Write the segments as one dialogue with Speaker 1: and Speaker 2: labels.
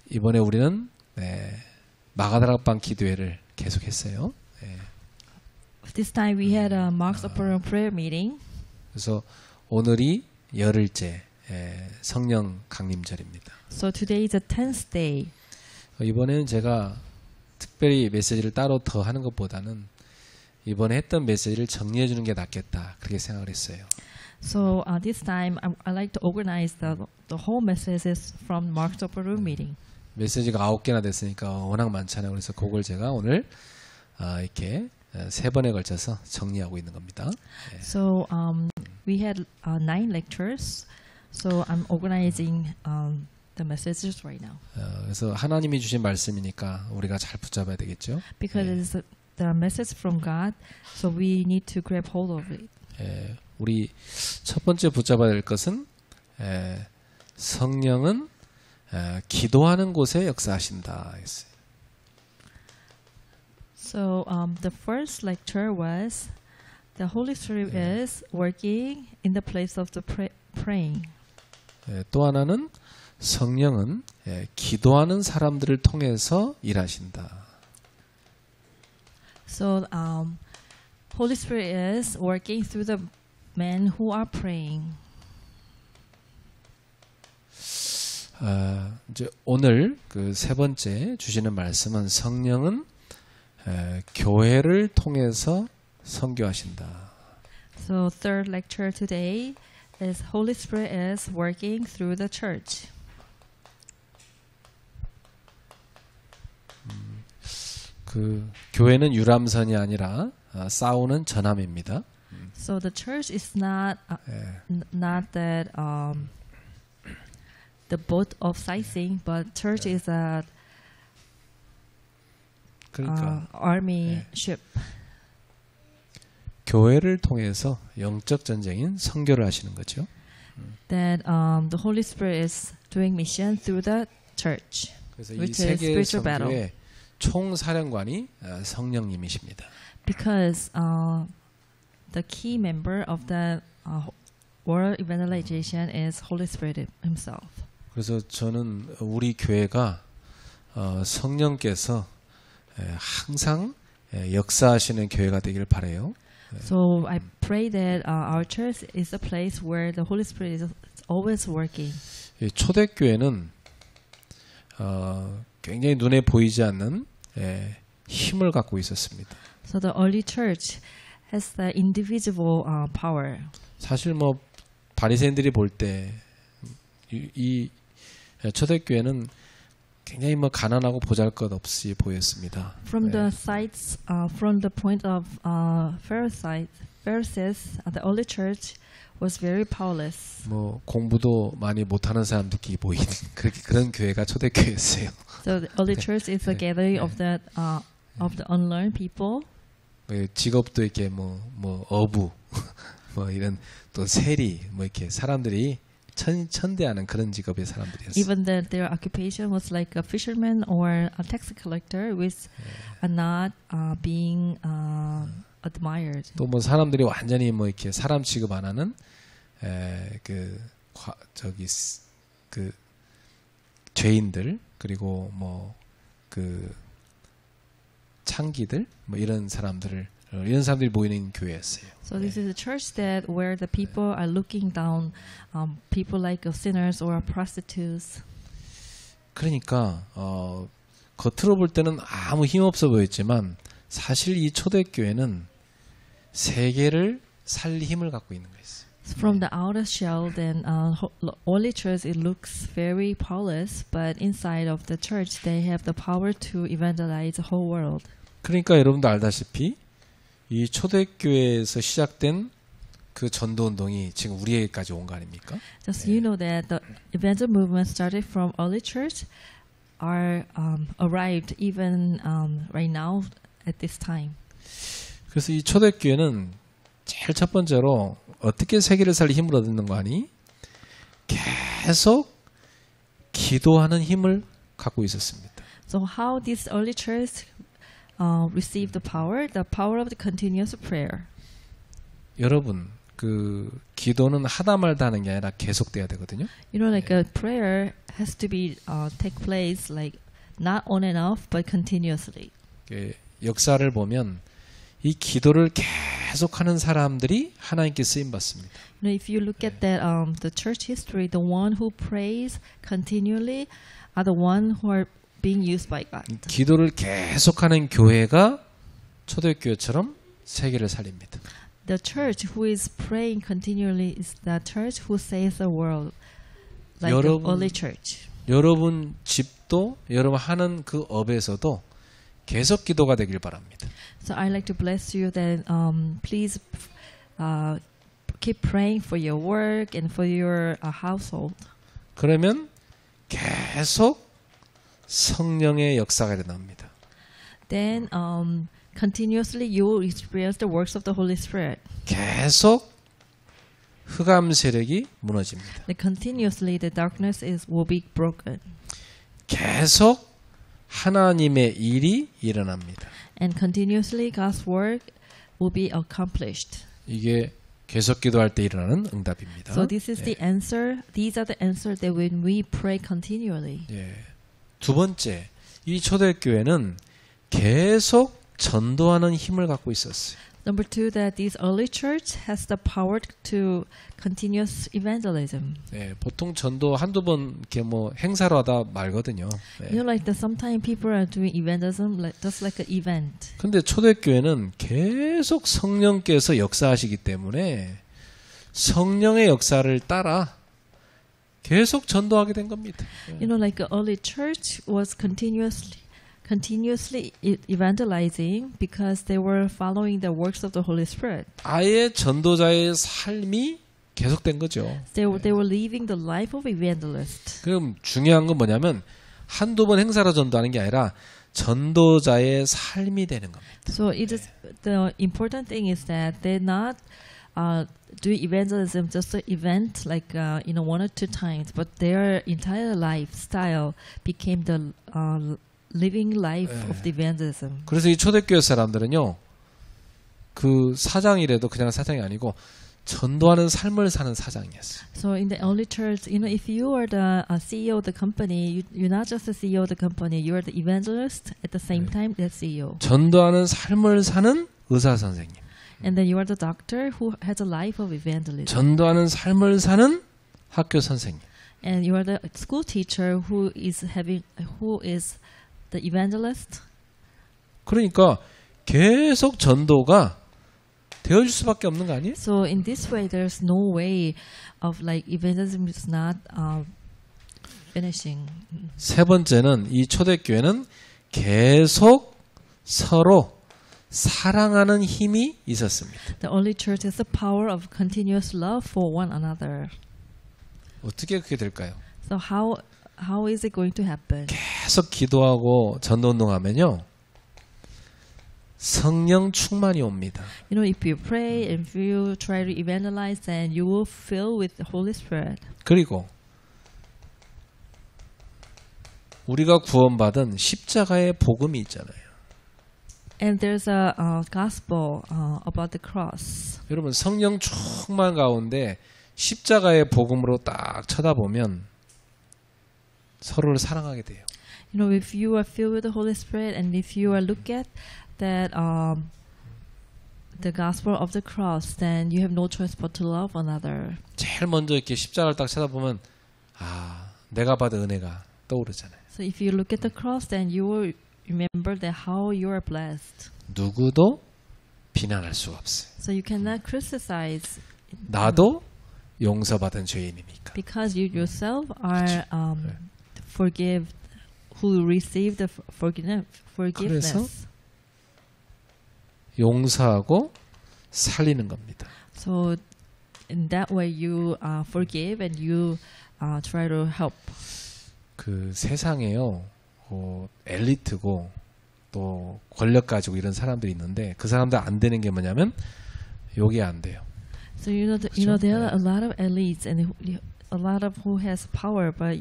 Speaker 1: 이번에 우리는 마가다락방 기도회를 계속했어요.
Speaker 2: This time we had a Mark's Upper Room prayer meeting.
Speaker 1: 그래서 오늘이 열흘째 성령 강림절입니다.
Speaker 2: So today is the 10th day.
Speaker 1: 이번에는 제가 특별히 메시지를 따로 더 하는 것보다는 이번에 했던 메시지를 정리해 주는 게 낫겠다 그렇게 생각을 했어요.
Speaker 2: So this time I like to organize the whole messages from Mark's Upper Room meeting.
Speaker 1: 메시지가 9개나 됐으니까 워낙 많잖아요. 그래서 그걸 제가 오늘 이렇게 3번에 걸쳐서 정리하고 있는 겁니다.
Speaker 2: So we had 9 lectures. So I'm organizing the messages right now.
Speaker 1: 그래서 하나님이 주신 말씀이니까 우리가 잘 붙잡아야 되겠죠.
Speaker 2: Because it's the message from God, so we need to grab hold of it.
Speaker 1: 우리 첫 번째 붙잡아야 될 것은 성령은 기도하는 곳에 역사하신다 했어요.
Speaker 2: So the first lecture was the Holy Spirit is working in the place of the praying.
Speaker 1: 또 하나는 성령은 기도하는 사람들을 통해서 일하신다.
Speaker 2: So Holy Spirit is working through the men who are praying.
Speaker 1: 이제 오늘 그 세 번째 주시는 말씀은 성령은 교회를 통해서 선교하신다.
Speaker 2: So third lecture today is Holy Spirit is working through the church.
Speaker 1: 그 교회는 유람선이 아니라 싸우는 전함입니다.
Speaker 2: So the church is not that the boat of sightseeing, but church is a
Speaker 1: 그러니까
Speaker 2: army ship.
Speaker 1: 교회를 통해서 영적 전쟁인 선교를 하시는 거죠.
Speaker 2: That the Holy Spirit is doing mission through the church,
Speaker 1: 그래서 이
Speaker 2: which is
Speaker 1: 세계
Speaker 2: spiritual battle.
Speaker 1: 선교의 총사령관이 성령님이십니다.
Speaker 2: Because the key member of the world evangelization is Holy Spirit Himself.
Speaker 1: 그래서 저는 우리 교회가 성령께서 항상 역사하시는 교회가 되길 바라요.
Speaker 2: So I pray that our church is a place where the Holy Spirit is always working.
Speaker 1: 초대교회는 굉장히 눈에 보이지 않는 힘을 갖고 있었습니다.
Speaker 2: So the early church has the indivisible power.
Speaker 1: 사실 뭐 바리새인들이 볼 때 이 초대교회는 굉장히 뭐 가난하고 보잘것없이 보였습니다.
Speaker 2: From the sides, from the point of Pharisees, the early church was very powerless.
Speaker 1: 뭐 공부도 많이 못하는 사람들끼리 보이는 그런 교회가 초대교회였어요.
Speaker 2: So the early church is a gathering of the unlearned people.
Speaker 1: 직업도 이렇게 뭐 어부 뭐 이런 또 세리 뭐 이렇게 사람들이 천대하는 그런 직업의 사람들이었어요.
Speaker 2: Even that their occupation was like a fisherman or a tax collector, which are not being admired.
Speaker 1: 또 뭐 사람들이 완전히 뭐 이렇게 사람 취급 안 하는 그 죄인들 그리고 뭐 그 창기들 뭐 이런 사람들이 모이는 교회였어요.
Speaker 2: So this is a church that where the people are looking down, people like sinners or prostitutes.
Speaker 1: 그러니까 겉으로 볼 때는 아무 힘 없어 보였지만 사실 이 초대교회는 세계를 살릴 힘을 갖고 있는 거였어요.
Speaker 2: From the outer shell, then early church it looks very powerless, but inside of the church they have the power to evangelize the whole world.
Speaker 1: 그러니까 여러분도 알다시피 이 초대교회에서 시작된 그 전도 운동이 지금 우리에게까지 온 거 아닙니까?
Speaker 2: Just you know that the evangel movement started from early church, are arrived even right now at this time.
Speaker 1: 그래서 이 초대교회는 제일 첫 번째로 어떻게 세계를 살릴 힘을 얻는 거 아니? 계속 기도하는 힘을 갖고 있었습니다.
Speaker 2: So how this early church received the power of the continuous prayer.
Speaker 1: 여러분, 그 기도는 하다 말다 하는 게 아니라 계속돼야 되거든요.
Speaker 2: You know, like a prayer has to be take place like not on and off, but continuously.
Speaker 1: 역사를 보면 이 기도를 계속하는 사람들이 하나님께 쓰임 받습니다.
Speaker 2: You know, if you look at that, the church history, the one who prays continually are the one who are being used by God.
Speaker 1: 기도를 계속하는 교회가 초대교회처럼 세계를 살립니다.
Speaker 2: The church who is praying continually is the church who saves the world, like the early church.
Speaker 1: 여러분 집도 여러분 하는 그 업에서도 계속 기도가 되길 바랍니다.
Speaker 2: So I like to bless you that please keep praying for your work and for your household.
Speaker 1: 그러면 계속 성령의 역사가 일어납니다.
Speaker 2: Then continuously you will experience the works of the Holy Spirit.
Speaker 1: 계속 흑암 세력이 무너집니다.
Speaker 2: Continuously the darkness will be broken.
Speaker 1: 계속 하나님의 일이 일어납니다.
Speaker 2: And continuously God's work will be accomplished.
Speaker 1: 이게 계속 기도할 때 일어나는 응답입니다.
Speaker 2: So this is the answer. These are the answers that when we pray continually.
Speaker 1: 예. 두 번째, 이 초대교회는 계속 전도하는 힘을 갖고 있었어요.
Speaker 2: Number two, that this early church has the power to continuous evangelism.
Speaker 1: 예, 보통 전도 한두 번 이렇게 뭐 행사로 하다 말거든요. 예.
Speaker 2: You know, like sometimes people are doing evangelism just like an event.
Speaker 1: 근데 초대교회는 계속 성령께서 역사하시기 때문에 성령의 역사를 따라 계속 전도하게 된 겁니다.
Speaker 2: You know, like the early church was continuously evangelizing because they were following the works of the Holy Spirit.
Speaker 1: 아예 전도자의 삶이 계속된 거죠.
Speaker 2: They were living the life of evangelist.
Speaker 1: 그럼 중요한 건 뭐냐면 한두 번 행사로 전도하는 게 아니라 전도자의 삶이 되는 겁니다.
Speaker 2: So it is the important thing is that they're not do evangelism just an event like one or two times, but their entire lifestyle became the living life of the evangelism.
Speaker 1: 그래서 이 초대교회 사람들은요, 그 사장이라도 그냥 사장이 아니고 전도하는 삶을 사는 사장이었어요.
Speaker 2: So in the early church, if you are the CEO of the company, you're not just the CEO of the company, you are the evangelist at the same time as CEO.
Speaker 1: 전도하는 삶을 사는 의사 선생님.
Speaker 2: And then you are the doctor who has a life of evangelism.
Speaker 1: 전도하는 삶을 사는 학교 선생님.
Speaker 2: And you are the school teacher who is the evangelist.
Speaker 1: 그러니까 계속 전도가 되어질 수밖에 없는 거 아니에요?
Speaker 2: So in this way, there's no way of like evangelism is not finishing.
Speaker 1: 세 번째는 이 초대교회는 계속 서로 사랑하는 힘이 있었습니다.
Speaker 2: The early church has the power of continuous love for one another.
Speaker 1: 어떻게 그게 될까요?
Speaker 2: So how is it going to happen?
Speaker 1: 계속 기도하고 전도운동하면요, 성령 충만이 옵니다.
Speaker 2: You know, if you pray and if you try to evangelize, then you will fill with the Holy Spirit.
Speaker 1: 그리고 우리가 구원받은 십자가의 복음이 있잖아요.
Speaker 2: And there's a gospel about the cross.
Speaker 1: 여러분, 성령 충만 가운데 십자가의 복음으로 딱 쳐다보면 서로를 사랑하게 돼요.
Speaker 2: You know, if you are filled with the Holy Spirit and if you are look at that the gospel of the cross, then you have no choice but to love another.
Speaker 1: 제일 먼저 이렇게 십자가를 딱 쳐다보면 내가 받은 은혜가 떠오르잖아요.
Speaker 2: So if you look at the cross, then you will remember that how you are blessed.
Speaker 1: 누구도 비난할 수가 없어요.
Speaker 2: So you cannot criticize.
Speaker 1: 나도 용서받은 죄인이니까.
Speaker 2: Because you yourself are who receive the forgiveness.
Speaker 1: 용서하고 살리는 겁니다.
Speaker 2: So in that way you forgive and you try to help.
Speaker 1: 그 세상에요, 엘리트고 또 권력 가지고 이런 사람들이 있는데 그 사람들 안 되는 게 뭐냐면 요게 안 돼요.
Speaker 2: So you know there are a lot of elites and a lot of who has power, but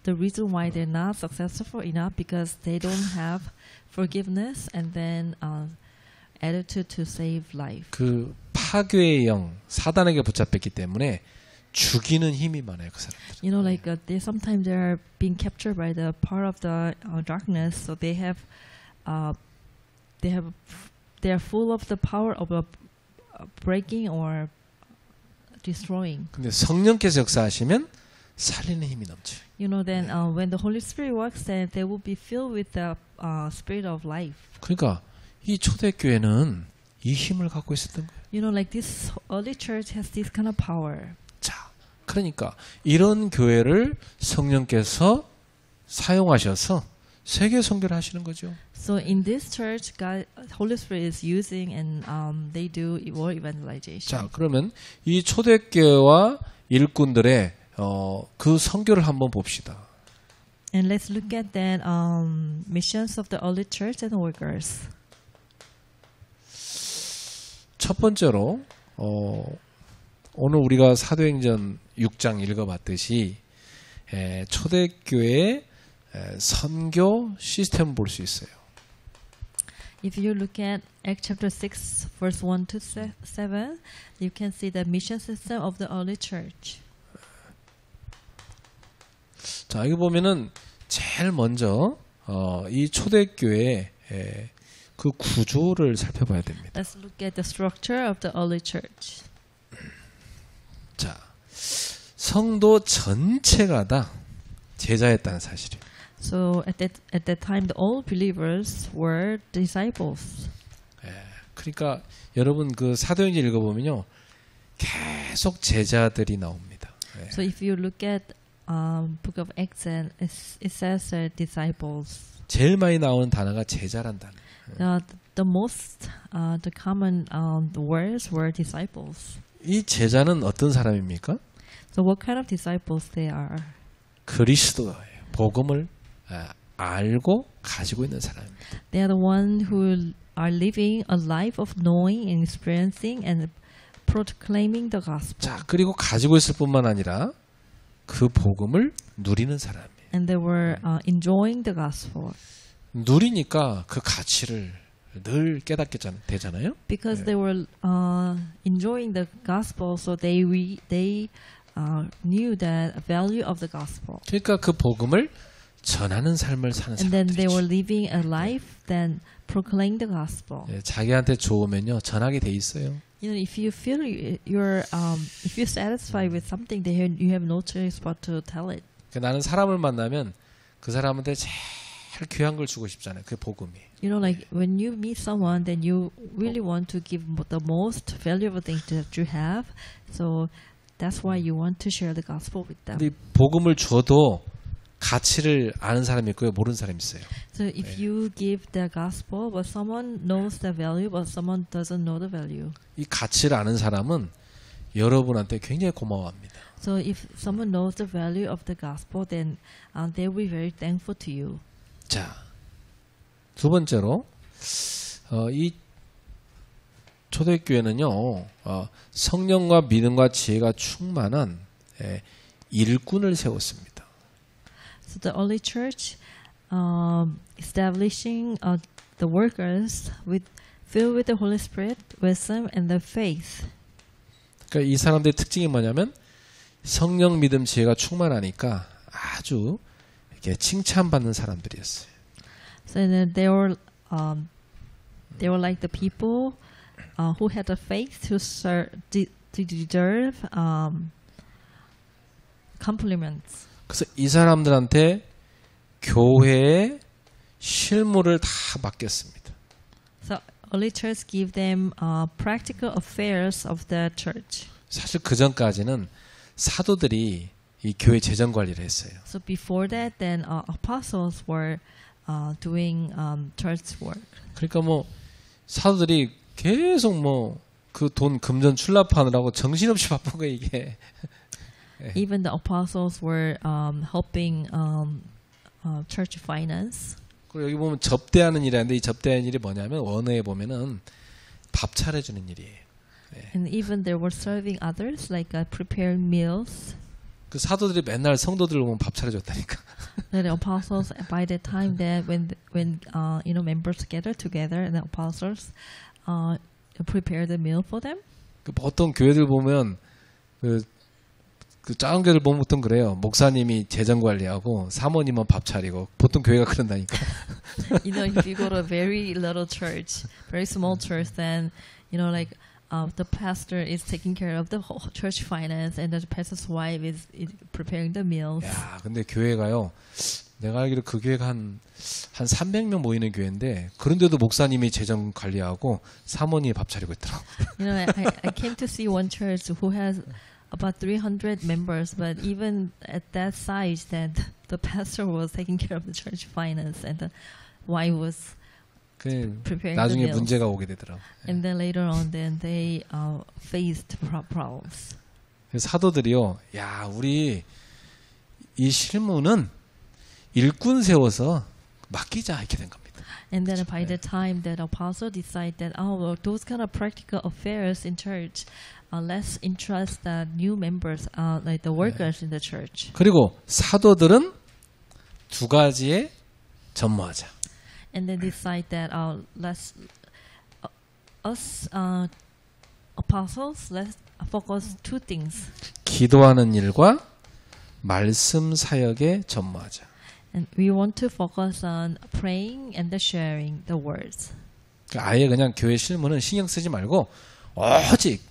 Speaker 2: the reason why they're not successful enough because they don't have forgiveness and then attitude to save life.
Speaker 1: 그 사교의 영, 사단에게 붙잡혔기 때문에 죽이는 힘이 많아요, 그 사람들.
Speaker 2: You know, like they sometimes they are being captured by the part of the darkness, so they are full of the power of breaking or destroying.
Speaker 1: 근데 성령께서 역사하시면 살리는 힘이 넘쳐요.
Speaker 2: You know, then when the Holy Spirit works, then they will be filled with the spirit of life.
Speaker 1: 그러니까 이 초대교회는 이 힘을 갖고 있었던 거예요.
Speaker 2: You know, like this early church has this kind of power.
Speaker 1: 자, 그러니까 이런 교회를 성령께서 사용하셔서 세계 선교를 하시는 거죠.
Speaker 2: So in this church, God, Holy Spirit is using, and they do world evangelization.
Speaker 1: 자, 그러면 이 초대교회와 일꾼들의 그 선교를 한번 봅시다.
Speaker 2: And let's look at that missions of the early church and workers.
Speaker 1: 첫 번째로 오늘 우리가 사도행전 6장 읽어봤듯이 초대교회의 선교 시스템을 볼 수 있어요.
Speaker 2: If you look at Acts chapter 6, verse 1 to 7, you can see the mission system of the early church.
Speaker 1: 자, 여기 보면은 제일 먼저 이 초대교회의 그 구조를 살펴봐야 됩니다.
Speaker 2: Let's look at the structure of the early church.
Speaker 1: 자, 성도 전체가 다 제자였다는 사실이에요.
Speaker 2: So at that time, all believers were disciples.
Speaker 1: 그러니까 여러분 그 사도행전 읽어보면요, 계속 제자들이 나옵니다.
Speaker 2: So if you look at Book of Acts, and it says disciples.
Speaker 1: 제일 많이 나오는 단어가 제자란 단어.
Speaker 2: The most the common words were disciples.
Speaker 1: 이 제자는 어떤 사람입니까?
Speaker 2: So what kind of disciples they are?
Speaker 1: 그리스도예요. 복음을 알고 가지고 있는 사람입니다.
Speaker 2: They are the one who are living a life of knowing and experiencing and proclaiming the gospel.
Speaker 1: 자, 그리고 가지고 있을 뿐만 아니라 그 복음을 누리는 사람이에요.
Speaker 2: And they were enjoying the gospel.
Speaker 1: 누리니까 그 가치를 늘 깨닫게 되잖아요.
Speaker 2: Because they were enjoying the gospel, so they knew the value of the gospel.
Speaker 1: 그러니까 그 복음을 전하는 삶을 사는
Speaker 2: And then they were
Speaker 1: 사람들이죠.
Speaker 2: living a life then proclaim the gospel.
Speaker 1: 자기한테 좋으면요 전하게 돼 있어요.
Speaker 2: You know, if you feel if you're satisfied with something, then you have no choice but to tell it.
Speaker 1: 나는 사람을 만나면 그 사람한테 제일 귀한 걸 주고 싶잖아요. 그 복음이.
Speaker 2: You know, like when you meet someone, then you really want to give the most valuable thing that you have. So that's why you want to share the gospel with them.
Speaker 1: 근데 복음을 줘도 가치를 아는 사람이 있고요, 모르는 사람이 있어요.
Speaker 2: So if you give the gospel, but someone knows the value, but someone doesn't know the value.
Speaker 1: 이 가치를 아는 사람은 여러분한테 굉장히 고마워합니다.
Speaker 2: So if someone knows the value of the gospel, then they will be very thankful to you.
Speaker 1: 자, 두 번째로 이 초대교회는요 성령과 믿음과 지혜가 충만한 일꾼을 세웠습니다.
Speaker 2: So the early church establishing the workers filled with the Holy Spirit, wisdom, and the faith.
Speaker 1: 그러니까 이 사람들의 특징이 뭐냐면 성령, 믿음, 지혜가 충만하니까 아주 이렇게 칭찬받는 사람들이었어요.
Speaker 2: So then they were like the people who had the faith to deserve compliments.
Speaker 1: 그래서 이 사람들한테 교회의 실무를 다 맡겼습니다.
Speaker 2: So early church give them practical affairs of the church.
Speaker 1: 사실 그 전까지는 사도들이 이 교회 재정 관리를 했어요.
Speaker 2: So before that, then apostles were doing church work.
Speaker 1: 그러니까 뭐 사도들이 계속 뭐 그 돈 금전 출납하느라고 정신없이 바쁜 거예요 이게.
Speaker 2: Even the apostles were helping church finance.
Speaker 1: 그리고 여기 보면 접대하는 일이라는데 이 접대하는 일이 뭐냐면 원어에 보면은 밥 차려주는 일이에요.
Speaker 2: And even they were serving others, like preparing meals.
Speaker 1: 그 사도들이 맨날 성도들 오면 밥 차려줬다니까.
Speaker 2: The apostles, by the time that when members gather together, and the apostles prepare the meal for them.
Speaker 1: 보통 교회들 보면 그 작은 교회들 보면 보통 그래요. 목사님이 재정 관리하고 사모님은 밥 차리고 보통 교회가 그런다니까.
Speaker 2: You know, if you go to a very little church, very small church, then you know, like the pastor is taking care of the whole church finance, and the pastor's wife is preparing the meals.
Speaker 1: 야, 근데 교회가요. 내가 알기로 그 교회가 한 300명 모이는 교회인데 그런데도 목사님이 재정 관리하고 사모님이 밥 차리고 있더라고.
Speaker 2: You know, I came to see one church who has about 300 members, but even at that size, that the pastor was taking care of the church finance, and the wife was preparing the
Speaker 1: 나중에
Speaker 2: meals.
Speaker 1: 문제가 오게 되더라고.
Speaker 2: And then later on, then they faced problems.
Speaker 1: 그래서 사도들이요. 야, 우리 이 실무는 일꾼 세워서 맡기자 이렇게 된 겁니다.
Speaker 2: And then by the time that apostle decided that, oh, well, those kind of practical affairs in church, let's entrust the new members, like the workers in the church.
Speaker 1: 그리고 사도들은 두 가지에 전무하자.
Speaker 2: And then decide that, let's us apostles, let's focus two things.
Speaker 1: 기도하는 일과 말씀 사역에 전무하자.
Speaker 2: And we want to focus on praying and the sharing the words.
Speaker 1: 아예 그냥 교회 실무는 신경 쓰지 말고 오직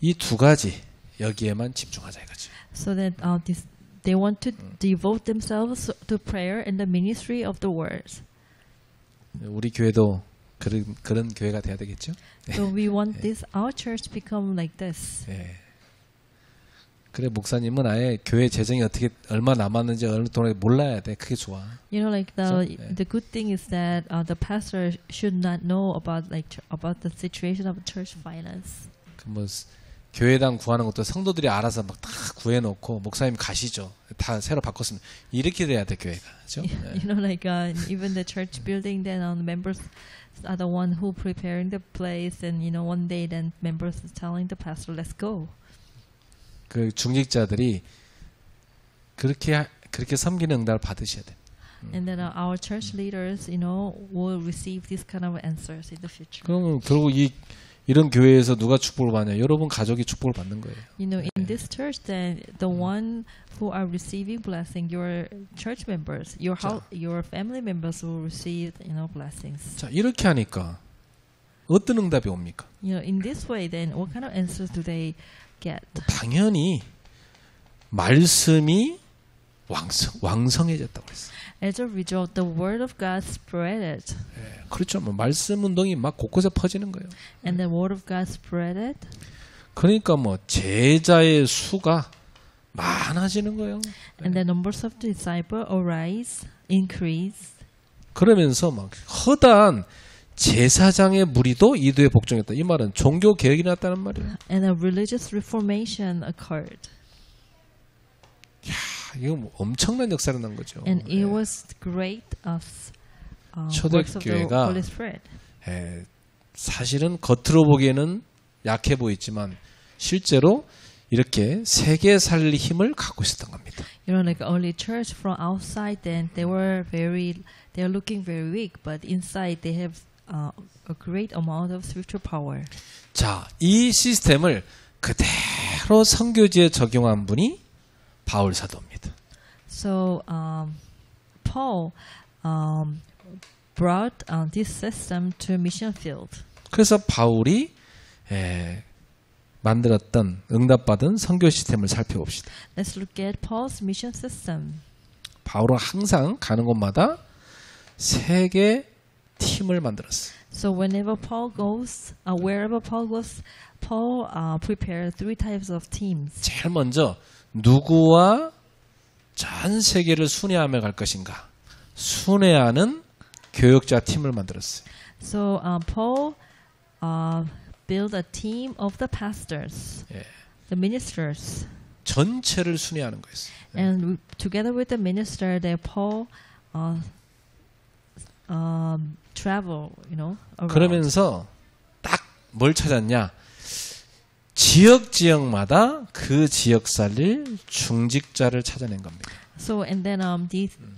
Speaker 1: 이 두 가지 여기에만 집중하자 이거지.
Speaker 2: So that they want to devote themselves to prayer and the ministry of the words.
Speaker 1: 우리 교회도 그런 교회가 돼야 되겠죠?
Speaker 2: So we want this our church become like this.
Speaker 1: 예. 그래 목사님은 아예 교회 재정이 어떻게 얼마 남았는지 어느 동안에 몰라야 돼. 그게 좋아.
Speaker 2: You know, like the good thing is that the pastor should not know about about the situation of church finance.
Speaker 1: 뭐 교회당 구하는 것도 성도들이 알아서 막 다 구해놓고 목사님 가시죠. 다 새로 바꿨으면 이렇게 돼야 돼 교회가. 그렇죠?
Speaker 2: You know, like even the church building, then members are the one who preparing the place, and you know, one day then members is telling the pastor, "Let's go."
Speaker 1: 그 중직자들이 그렇게 섬기는 응답을 받으셔야 돼.
Speaker 2: And then our church leaders, you know, will receive this kind of answers in the future.
Speaker 1: 그러면 결국 이런 교회에서 누가 축복을 받냐? 여러분 가족이 축복을 받는 거예요.
Speaker 2: You know, in this church, then the one who are receiving blessing, your church members, your family members will receive, you know, blessings.
Speaker 1: 자, 이렇게 하니까 어떤 응답이 옵니까?
Speaker 2: You know, in this way, then what kind of answers do they get?
Speaker 1: 당연히 말씀이 왕성해졌다고 그랬어요.
Speaker 2: As a result, the word of God spreaded.
Speaker 1: 예, 그렇죠. 뭐 말씀 운동이 막 곳곳에 퍼지는 거예요.
Speaker 2: And the word of God spreaded.
Speaker 1: 그러니까 뭐 제자의 수가 많아지는 거예요.
Speaker 2: And the numbers of disciples arise, increase.
Speaker 1: 그러면서 막 허다한 제사장의 무리도 이도에 복종했다. 이 말은 종교 개혁이 났다는 말이에요.
Speaker 2: And a religious reformation occurred.
Speaker 1: 이거 뭐 엄청난 역사를 난 거죠.
Speaker 2: And it was great works of the
Speaker 1: 초대교회가
Speaker 2: Holy Spirit.
Speaker 1: 사실은 겉으로 보기에는 약해 보이지만 실제로 이렇게 세계 살릴 힘을 갖고 있었던 겁니다.
Speaker 2: You know, like early church from outside, then they are looking very weak, but inside they have a great amount of spiritual power.
Speaker 1: 자, 이 시스템을 그대로 선교지에 적용한 분이 바울 사도입니다.
Speaker 2: So Paul brought this system to mission field.
Speaker 1: 그래서 바울이 만들었던 응답받은 선교 시스템을 살펴봅시다.
Speaker 2: Let's look at Paul's mission system.
Speaker 1: 바울은 항상 가는 곳마다 세 개 팀을 만들었어요.
Speaker 2: So whenever Paul goes, wherever Paul goes, Paul prepared three types of teams.
Speaker 1: 제일 먼저 누구와 전 세계를 순회하며 갈 것인가? 순회하는 교역자 팀을 만들었어요.
Speaker 2: So Paul built a team of the pastors, the ministers.
Speaker 1: 전체를 순회하는 거였어요.
Speaker 2: And together with the minister, that Paul travel, you know, around.
Speaker 1: 그러면서 딱 뭘 찾았냐? 지역마다 그 지역 살릴 중직자를 찾아낸 겁니다.
Speaker 2: So and then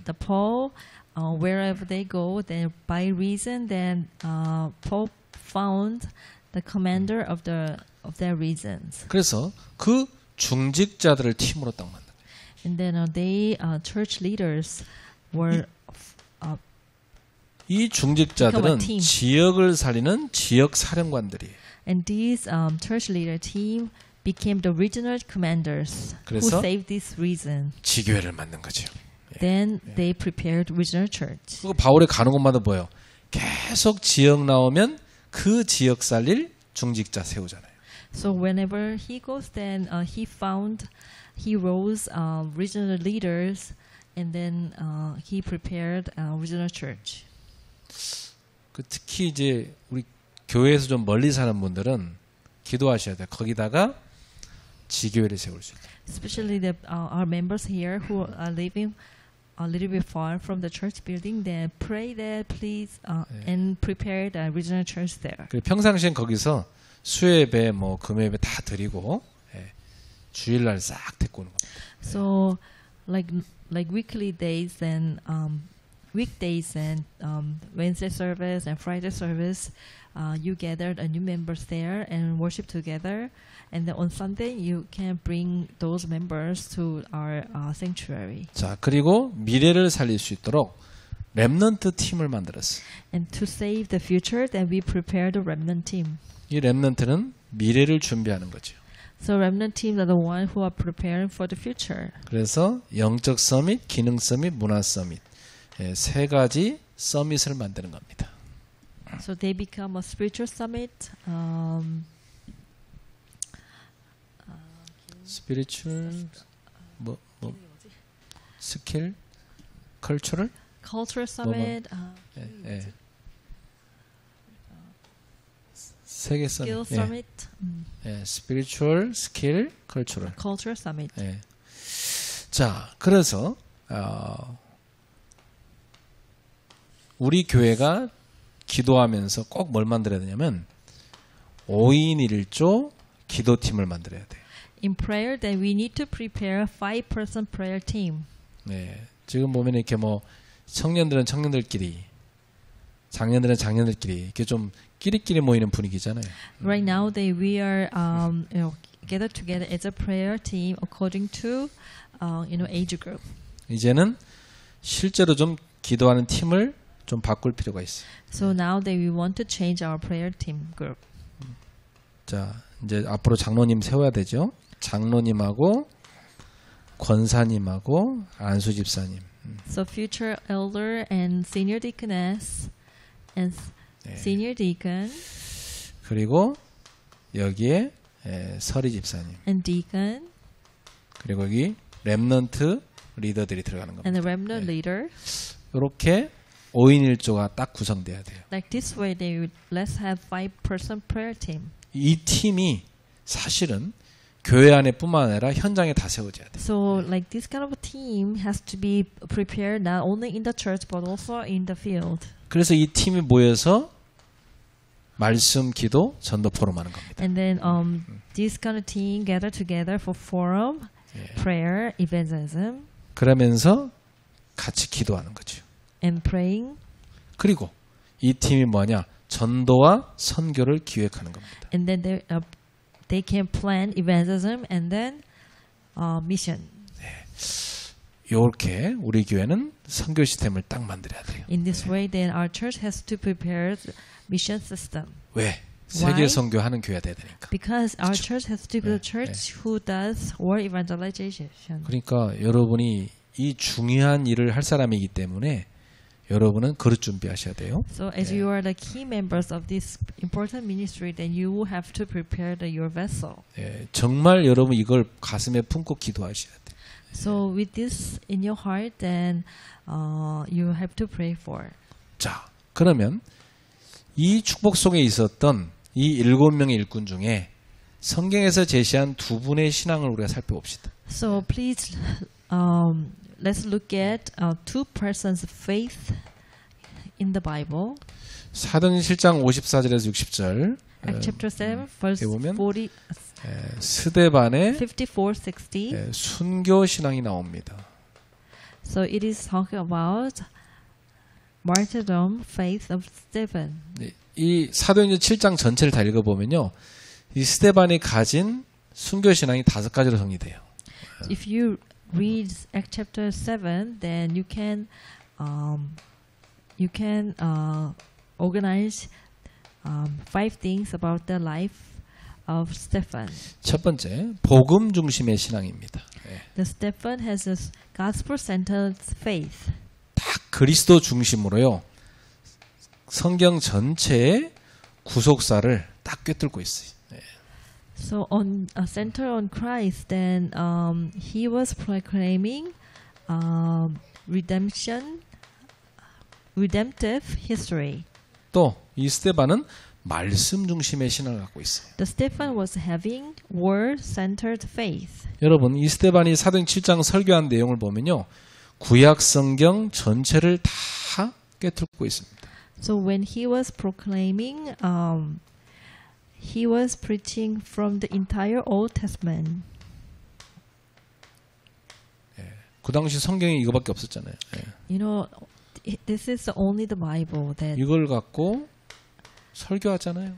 Speaker 2: the Paul wherever they go, then by reason then Paul found the commander of their regions.
Speaker 1: 그래서 그 중직자들을 팀으로 딱 만든.
Speaker 2: And then they church leaders were
Speaker 1: 이 중직자들은
Speaker 2: become a team.
Speaker 1: 지역을 살리는 지역 사령관들이에요.
Speaker 2: and these church leader team became the regional commanders who
Speaker 1: 그래서
Speaker 2: saved this region.
Speaker 1: 지교회를 만든 거죠.
Speaker 2: Then they prepared regional church.
Speaker 1: 그리고 바울이 가는 곳마다 뭐예요? 계속 지역 나오면 그 지역 살릴 중직자 세우잖아요.
Speaker 2: So whenever he goes, then he rose regional leaders, and then he prepared regional church.
Speaker 1: 그 특히 이제 우리 교회에서 좀 멀리 사는 분들은 기도하셔야 돼요. 거기다가 지교회를 세울 수 있다.
Speaker 2: Especially our members here who are living a little bit far from the church building, then pray that please and prepare the regional church there.
Speaker 1: 그리고 평상시엔 거기서 수예배, 뭐 금예배 다 드리고 주일날 싹 데리고 오는 겁니다.
Speaker 2: So like weekly days and weekdays and Wednesday service and Friday service, you gathered new members there and worship together. And then on Sunday, you can bring those members to our sanctuary.
Speaker 1: 자, 그리고 미래를 살릴 수 있도록 렘넌트 팀을 만들었어요.
Speaker 2: And to save the future, then we prepared a remnant team.
Speaker 1: 이 렘넌트는 미래를 준비하는 거죠.
Speaker 2: So remnant teams are the one who are preparing for the future.
Speaker 1: 그래서 영적 서밋, 기능 서밋, 문화 서밋 세 가지 서밋을 만드는 겁니다.
Speaker 2: So they become a spiritual summit.
Speaker 1: 스피리추얼, 스킬, 컬처럴,
Speaker 2: Cultural summit.
Speaker 1: 세계
Speaker 2: Skill
Speaker 1: 서밋.
Speaker 2: summit.
Speaker 1: 스피리추얼, 스킬, 컬처럴.
Speaker 2: Cultural summit.
Speaker 1: 자, 그래서 우리 교회가 기도하면서 꼭 뭘 만들어야 되냐면 5인 1조 기도팀을 만들어야 돼요.
Speaker 2: In prayer, then we need to prepare a 5-person prayer team.
Speaker 1: 네, 지금 보면 이렇게 뭐 청년들은 청년들끼리, 장년들은 장년들끼리 이렇게 좀 끼리끼리 모이는 분위기잖아요.
Speaker 2: Right now, we are gathered together as a prayer team according to age group.
Speaker 1: 이제는 실제로 좀 기도하는 팀을 좀 바꿀 필요가 있어요.
Speaker 2: So now that we want to change our prayer team group.
Speaker 1: 자, 이제 앞으로 장로님 세워야 되죠. 장로님하고 권사님하고 안수 집사님.
Speaker 2: So future elder and senior deaconess and senior deacon
Speaker 1: 그리고 여기에 서리 집사님.
Speaker 2: and deacon
Speaker 1: 그리고 여기 렘넌트 리더들이 들어가는 겁니다.
Speaker 2: and the remnant leader.
Speaker 1: 이렇게 5인 1조가 딱 구성돼야 돼요.
Speaker 2: Like this way, let's have 5-person prayer team.
Speaker 1: 이 팀이 사실은 교회 안에뿐만 아니라 현장에 다 세워져야 돼요.
Speaker 2: So like this kind of a team has to be prepared not only in the church but also in the field.
Speaker 1: 그래서 이 팀이 모여서 말씀, 기도, 전도 포럼하는 겁니다.
Speaker 2: And then this kind of team gather together for forum, prayer, evangelism,
Speaker 1: 그러면서 같이 기도하는 거죠.
Speaker 2: and praying.
Speaker 1: 그리고 이 팀이 뭐냐? 전도와 선교를 기획하는 겁니다.
Speaker 2: And then they can plan evangelism and then mission.
Speaker 1: 이렇게 우리 교회는 선교 시스템을 딱 만들어야 돼요.
Speaker 2: In this way, then our church has to prepare the mission system.
Speaker 1: 왜? 세계 선교하는 교회가 돼야 되니까.
Speaker 2: Because our church has to be the church who does world evangelization.
Speaker 1: 그러니까 여러분이 이 중요한 일을 할 사람이기 때문에 여러분은 그릇 준비하셔야 돼요.
Speaker 2: So as you are the key members of this important ministry, then you will have to prepare your vessel.
Speaker 1: 정말 여러분 이걸 가슴에 품고 기도하셔야 돼요.
Speaker 2: So with this in your heart, then you have to pray for.
Speaker 1: 자, 그러면 이 축복 속에 있었던 이 7명의 일꾼 중에 성경에서 제시한 두 분의 신앙을 우리가 살펴봅시다.
Speaker 2: So please, let's look at two persons' faith in the Bible.
Speaker 1: 사도행전 7장 54절에서 60절.
Speaker 2: Acts chapter 7, verse
Speaker 1: 보면
Speaker 2: 40,
Speaker 1: 스데반의
Speaker 2: 54, 60.
Speaker 1: 순교 신앙이 나옵니다.
Speaker 2: So it is talking about martyrdom faith of Stephen.
Speaker 1: 이 사도행전 7장 전체를 다 읽어보면요, 이 스데반이 가진 순교 신앙이 5가지로 정리돼요.
Speaker 2: If you read Acts chapter 7, then you can organize 5 things about the life of Stephen.
Speaker 1: 첫 번째, 복음 중심의 신앙입니다.
Speaker 2: The Stephen has a gospel-centered faith.
Speaker 1: 딱 그리스도 중심으로요, 성경 전체의 구속사를 딱 꿰뚫고 있어요.
Speaker 2: So on center on Christ, then he was proclaiming redemptive history.
Speaker 1: 또 이 스데반은 말씀 중심의 신앙을 갖고 있어요.
Speaker 2: The Stephen was having word-centered faith.
Speaker 1: 여러분, 이 스데반이 사도행 7장 설교한 내용을 보면요, 구약 성경 전체를 다 꿰뚫고 있습니다.
Speaker 2: So when he was proclaiming, he was preaching from the entire Old Testament.
Speaker 1: 그 당시 성경에 이거밖에 없었잖아요.
Speaker 2: You know, this is only the Bible that
Speaker 1: 이걸 갖고 설교하잖아요.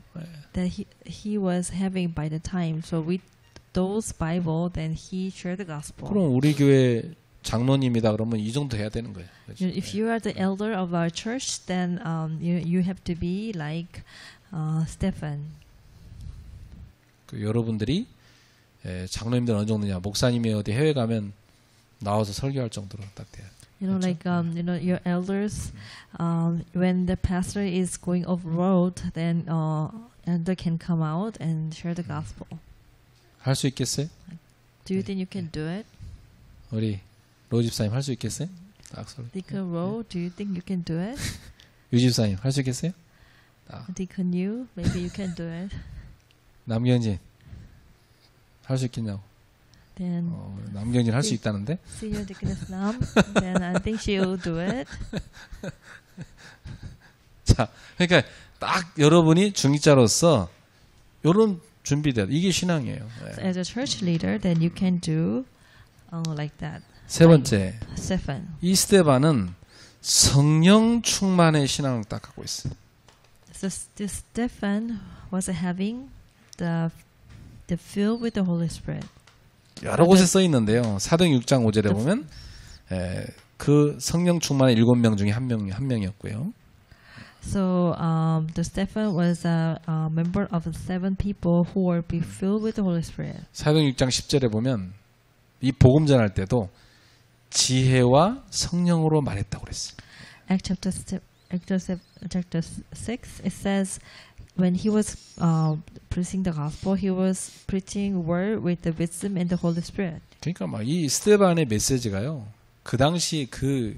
Speaker 2: that he was having by the time. So with those Bible, then he shared the gospel.
Speaker 1: 그럼 우리 교회 장로님이다 그러면 이 정도 해야 되는 거예요. 그렇죠?
Speaker 2: You know, if you are the elder of our church, then you have to be like Stephen.
Speaker 1: 그 여러분들이 장로님들 어느 정도냐, 목사님이 어디 해외 가면 나와서 설교할 정도로 딱 돼요.
Speaker 2: You know,
Speaker 1: 그렇죠?
Speaker 2: like your elders, when the pastor is going off road, then elder can come out and share the gospel.
Speaker 1: 할 수 있겠어요?
Speaker 2: Do you think you can do it?
Speaker 1: 우리 로 집사님 할 수 있겠어요? 딱 소리.
Speaker 2: Deacon Rowe, do you think you can do it?
Speaker 1: 유 집사님 할 수 있겠어요?
Speaker 2: Deacon Yu, maybe you can do it.
Speaker 1: 남경진 할 수 있겠냐고.
Speaker 2: Then
Speaker 1: 남경진 할 수 있다는데?
Speaker 2: Senior Deaconess Nam, then I think she'll do it.
Speaker 1: 자, 그러니까 딱 여러분이 중직자로서 이런 준비돼야 돼. 이게 신앙이에요.
Speaker 2: So as a church leader, then you can do like that.
Speaker 1: 세 번째,
Speaker 2: Stephen.
Speaker 1: 이 스데반은 성령 충만의 신앙을 딱 갖고 있어요.
Speaker 2: So this Stephen was having the fill with the Holy Spirit.
Speaker 1: 여러 곳에 써 있는데요. 사도행 6장 5절에 보면 그 성령 충만의 7명 중에 한 명이었고요.
Speaker 2: So the Stephen was a member of the 7 people who were be filled with the Holy Spirit.
Speaker 1: 사도행 6장 10절에 보면 이 복음 전할 때도 지혜와 성령으로 말했다고 그랬어요.
Speaker 2: Acts chapter 6, it says when he was preaching the gospel, he was preaching word with the wisdom and the Holy Spirit.
Speaker 1: 그러니까 막 이 스데반의 메시지가요, 그 당시 그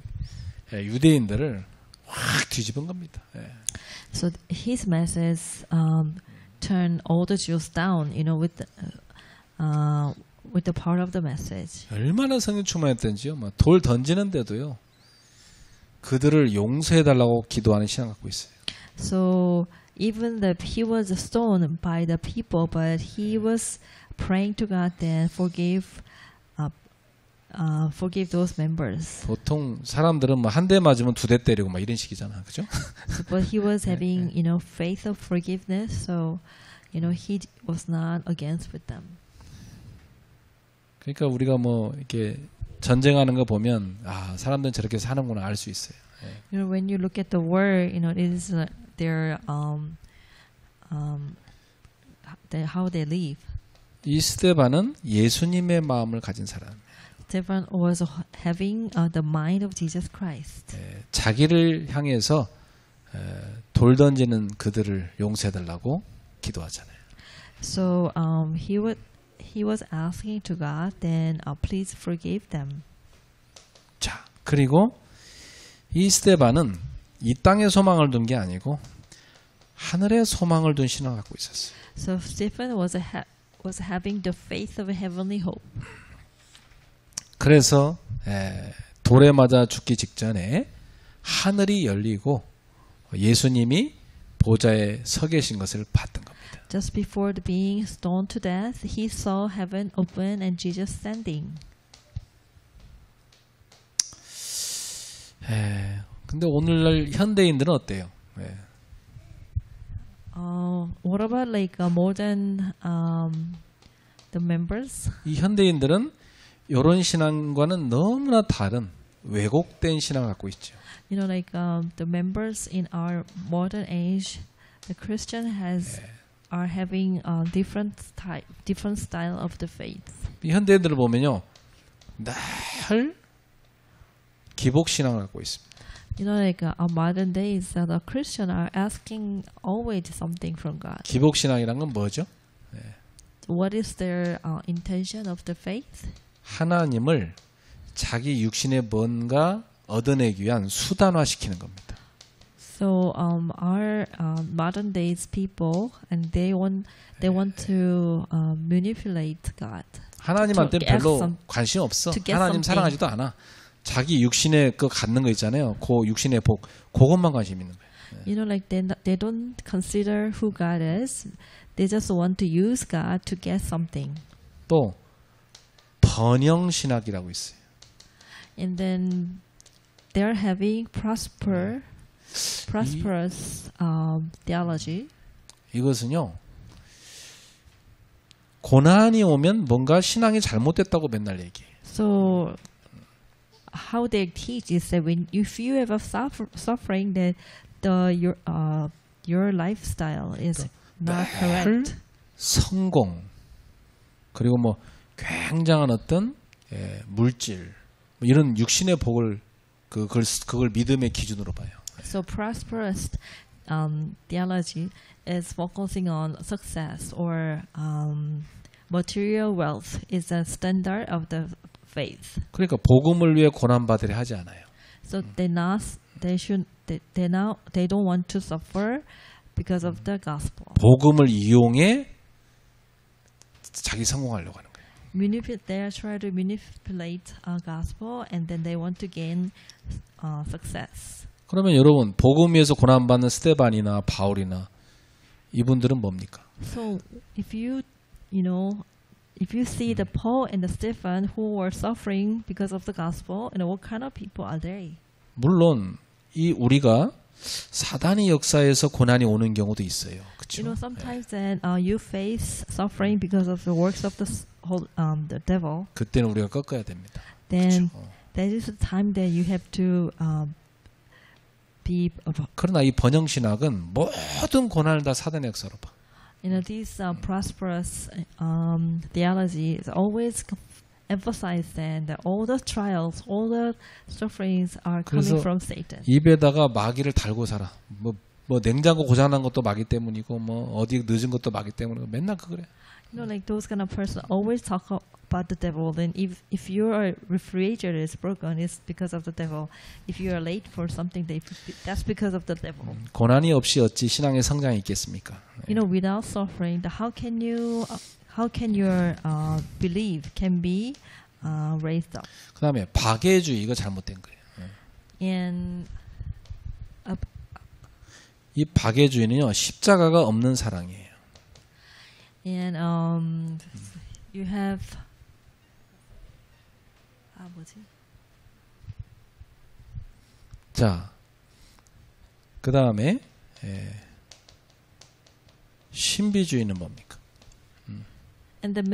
Speaker 1: 유대인들을 확 뒤집은 겁니다.
Speaker 2: So his message turned all the Jews down, you know, with the power of the message.
Speaker 1: 얼마나 성령 충만했던지요. 막 돌 던지는데도요, 그들을 용서해달라고 기도하는 신앙 갖고 있어요.
Speaker 2: So even that he was stoned by the people, but he was praying to God that forgive those members.
Speaker 1: 보통 사람들은 뭐 한 대 맞으면 2대 때리고 막 이런 식이잖아, 그죠?
Speaker 2: So, but he was having, you know, faith of forgiveness. So, you know, he was not against with them.
Speaker 1: 그러니까 우리가 뭐 이렇게 전쟁하는 거 보면 아, 사람들은 저렇게 사는구나 알 수 있어요.
Speaker 2: You know, when you look at the war, you know, it is their how they live.
Speaker 1: 이 스데반은 예수님의 마음을 가진 사람.
Speaker 2: Stephen was having the mind of Jesus Christ.
Speaker 1: 자기를 향해서 돌 던지는 그들을 용서해달라고 기도하잖아요.
Speaker 2: So he was asking to God, then please forgive them.
Speaker 1: 자, 그리고 이 스데반은 이 땅의 소망을 둔 게 아니고 하늘의 소망을 둔 신앙을 갖고 있었어요.
Speaker 2: So Stephen was having the faith of a heavenly hope.
Speaker 1: 그래서 돌에 맞아 죽기 직전에 하늘이 열리고 예수님이 보좌에 서 계신 것을 봤던 겁니다.
Speaker 2: Just before being stoned to death, he saw heaven open and Jesus standing.
Speaker 1: 근데 오늘날 현대인들은 어때요? 네.
Speaker 2: What about like modern the members?
Speaker 1: 이 현대인들은 이런 신앙과는 너무나 다른 왜곡된 신앙을 갖고 있죠.
Speaker 2: You know, like the members in our modern age, the Christian are having different style of the faith.
Speaker 1: 이 현대인들을 보면요, 늘 기복 신앙을 갖고 있습니다.
Speaker 2: You know, like our modern days, the Christian are asking always something from God.
Speaker 1: 기복 신앙이란 건 뭐죠?
Speaker 2: What is their intention of the faith?
Speaker 1: 하나님을 자기 육신의 뭔가 얻어내기 위한 수단화시키는 겁니다.
Speaker 2: So our modern days people, and they want to manipulate God.
Speaker 1: 하나님한테는
Speaker 2: to
Speaker 1: 별로
Speaker 2: some-
Speaker 1: 관심 없어.
Speaker 2: to get
Speaker 1: 하나님
Speaker 2: something.
Speaker 1: 사랑하지도 않아. 자기 육신의 그 갖는 거 있잖아요. 그 육신의 복, 그것만 관심 있는 거예요.
Speaker 2: You know, like they don't consider who God is. They just want to use God to get something.
Speaker 1: 또 번영 신학이라고 있어요.
Speaker 2: And then they're having prosperous theology.
Speaker 1: 이것은요, 고난이 오면 뭔가 신앙이 잘못됐다고 맨날 얘기해요.
Speaker 2: So how they teach is that if you have a suffering, that your lifestyle is not correct.
Speaker 1: 성공, 그리고 뭐 굉장한 어떤 물질, 뭐 이런 육신의 복을 그걸 믿음의 기준으로 봐요.
Speaker 2: So prosperous theology is focusing on success or material wealth is a standard of the faith.
Speaker 1: 그러니까 복음을 위해 고난 받으려 하지 않아요.
Speaker 2: So they don't want to suffer because of the gospel.
Speaker 1: 복음을 이용해 자기 성공하려고 하는 거예요.
Speaker 2: They are trying to manipulate our gospel, and then they want to gain success.
Speaker 1: 그러면 여러분 복음 위해서 고난 받는 스데반이나 바울이나 이분들은 뭡니까?
Speaker 2: So if you see the Paul and the Stephen who were suffering because of the gospel, what kind of people are they?
Speaker 1: 물론 이 우리가 사단의 역사에서 고난이 오는 경우도 있어요. 그렇죠?
Speaker 2: Sometimes then you face suffering because of the works of the devil.
Speaker 1: 그때는 우리가 꺾어야 됩니다.
Speaker 2: Then
Speaker 1: 그렇죠?
Speaker 2: that is the time that you have to be.
Speaker 1: 그러나 이 번영신학은 모든 고난을 다 사단의 역사로 봐.
Speaker 2: This prosperous theology is always emphasized that all the trials, all the sufferings are coming from Satan.
Speaker 1: 입에다가 마귀를 달고 살아. 뭐 냉장고 고장난 것도 마귀 때문이고 뭐 어디 늦은 것도 마귀 때문이고 맨날 그래.
Speaker 2: Like those kind of person always talk about the devil. Then if your refrigerator is broken, it's because of the devil. If you are late for something, that's because of the devil.
Speaker 1: 고난이 없이 어찌 신앙의 성장이 있겠습니까?
Speaker 2: Without suffering, how can your belief can be raised up?
Speaker 1: 그다음에 박애주의 이거 잘못된 거예요.
Speaker 2: And
Speaker 1: 이 박애주의는요 십자가가 없는 사랑이에요.
Speaker 2: And you have
Speaker 1: 자, 그 다음에 신비주의는 뭡니까?
Speaker 2: and the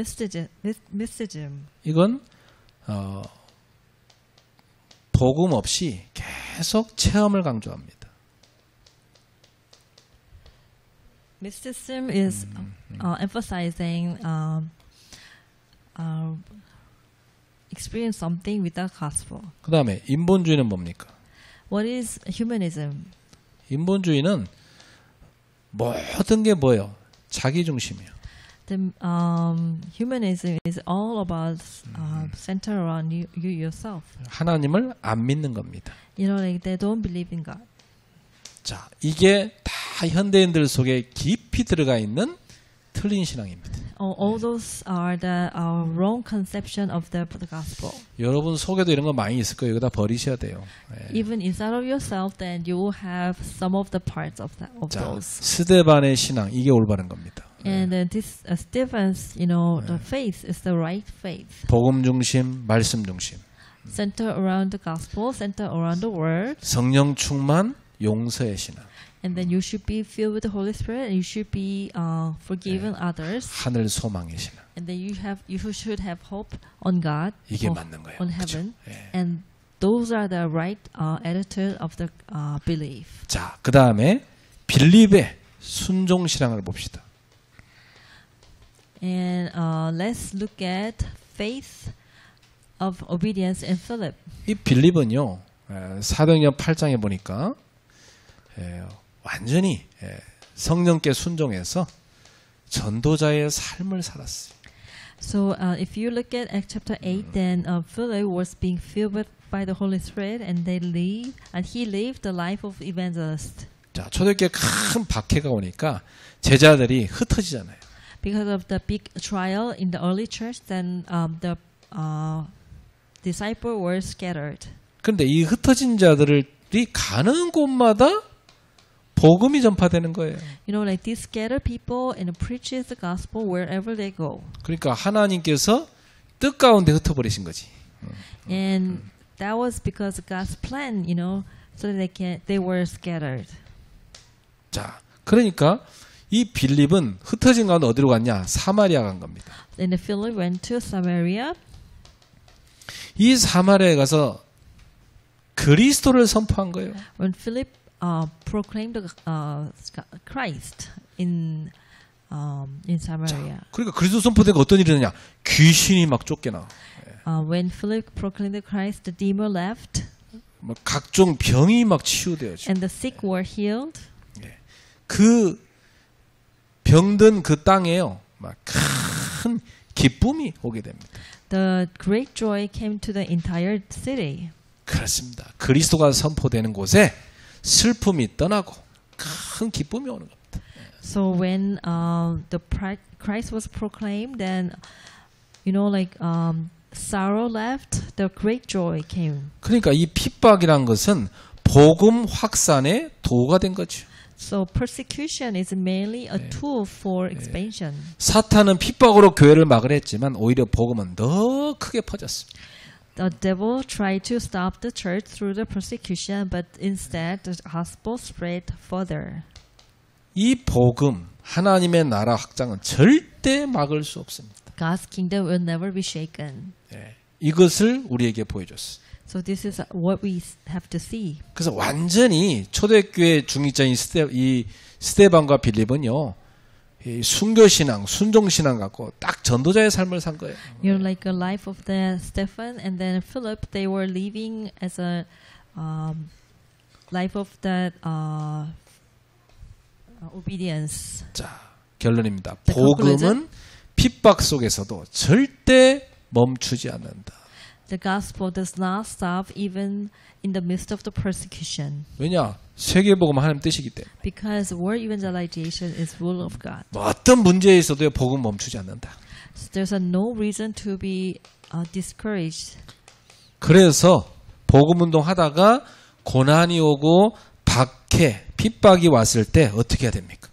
Speaker 2: mysticism.
Speaker 1: 이건 복음 없이 계속 체험을 강조합니다.
Speaker 2: Mysticism is emphasizing experience something without gospel.
Speaker 1: 그 다음에 인본주의는 뭡니까?
Speaker 2: What is humanism?
Speaker 1: 인본주의는 모든 게 뭐예요? 자기 중심이에요.
Speaker 2: The humanism is all about center around you yourself.
Speaker 1: 하나님을 안 믿는 겁니다.
Speaker 2: Like they don't believe in God.
Speaker 1: 자, 이게 다 현대인들 속에 깊이 들어가 있는 틀린 신앙입니다.
Speaker 2: All those are the wrong conception of the gospel.
Speaker 1: 여러분 속에도 이런 거 많이 있을 거예요. 이거 다 버리셔야 돼요.
Speaker 2: Even inside of yourself, then you will have some of the parts of
Speaker 1: 자,
Speaker 2: those.
Speaker 1: 스데반의 신앙 이게 올바른 겁니다.
Speaker 2: And this Stephen's, the faith is the right faith.
Speaker 1: 복음 중심, 말씀 중심.
Speaker 2: Center around the gospel, center around the word,
Speaker 1: 성령 충만, 용서의 신앙,
Speaker 2: and then you should be filled with the Holy Spirit, and you should be forgiving others,
Speaker 1: 하늘 소망의 신앙.
Speaker 2: and then you should have hope on God,
Speaker 1: 이게 맞는 거예요.
Speaker 2: on
Speaker 1: 그렇죠?
Speaker 2: heaven,
Speaker 1: 예.
Speaker 2: and those are the right attitude of the belief.
Speaker 1: 자, 그 다음에 빌립의 순종 신앙을 봅시다.
Speaker 2: And let's look at faith of obedience in Philip.
Speaker 1: 이 빌립은요, 사도행전 8장에 보니까 완전히 성령께 순종해서 전도자의 삶을 살았어요.
Speaker 2: So if you look at Acts chapter 8, then Philip was being filled by the Holy Spirit, and he lived the life of evangelist.
Speaker 1: 자, 초대교회 큰 박해가 오니까 제자들이 흩어지잖아요.
Speaker 2: Because of the big trial in the early church, then the disciples were scattered.
Speaker 1: 그런데 이 흩어진 자들이 가는 곳마다 복음이 전파되는 거예요.
Speaker 2: You know, like these scattered people and preaches the gospel wherever they go.
Speaker 1: 그러니까 하나님께서 뜻 가운데 흩어버리신 거지.
Speaker 2: And that was because God's plan, you know, so that they were scattered.
Speaker 1: 자, 그러니까 이 빌립은 흩어진 가운데 어디로 갔냐? 사마리아 간 겁니다.
Speaker 2: And Philip went to Samaria.
Speaker 1: 이 사마리아에 가서 그리스도를 선포한 거예요.
Speaker 2: When Philip proclaimed Christ in Samaria.
Speaker 1: 그러니까 그리스도 선포되니까 어떤 일이 되냐? 귀신이 막 쫓겨나.
Speaker 2: When Philip proclaimed Christ, the demon left,
Speaker 1: 막 각종 병이 막 치유되어지고.
Speaker 2: and the sick were healed.
Speaker 1: 그 병든 그 땅에요, 막 큰 기쁨이 오게 됩니다.
Speaker 2: The great joy came to the entire city.
Speaker 1: 그렇습니다. 그리스도가 선포되는 곳에 슬픔이 떠나고 큰 기쁨이 오는 겁니다.
Speaker 2: So when the Christ was proclaimed, then you know, like sorrow left, the great joy came.
Speaker 1: 그러니까 이 핍박이란 것은 복음 확산의 도구가 된 거죠.
Speaker 2: So persecution is mainly a tool for expansion.
Speaker 1: 사탄은 핍박으로 교회를 막으려 했지만 오히려 복음은 더 크게 퍼졌습니다.
Speaker 2: The devil tried to stop the church through the persecution, but instead the gospel spread further.
Speaker 1: 이 복음, 하나님의 나라 확장은 절대 막을 수 없습니다.
Speaker 2: God's kingdom will never be shaken.
Speaker 1: 이것을 우리에게 보여줬어요.
Speaker 2: So this is what we have to see.
Speaker 1: 그래서 완전히 초대교회 중직자인 이 스데반과 빌립은요, 이 순교신앙, 순종신앙 갖고 딱 전도자의 삶을 산 거예요.
Speaker 2: You know, like a life of the Stephen and then Philip, they were living as a life of that obedience.
Speaker 1: 자, 결론입니다.
Speaker 2: The
Speaker 1: 복음은
Speaker 2: conclusion?
Speaker 1: 핍박 속에서도 절대 멈추지 않는다.
Speaker 2: The gospel does not stop even in the midst of the persecution.
Speaker 1: 왜냐? 세계복음 하나님 뜻이기 때문에.
Speaker 2: Because word evangelization is will of God.
Speaker 1: 뭐 어떤 문제에 있어도 복음 멈추지 않는다.
Speaker 2: So there's no reason to be discouraged.
Speaker 1: 그래서 복음 운동 하다가 고난이 오고 박해, 핍박이 왔을 때 어떻게 해야 됩니까?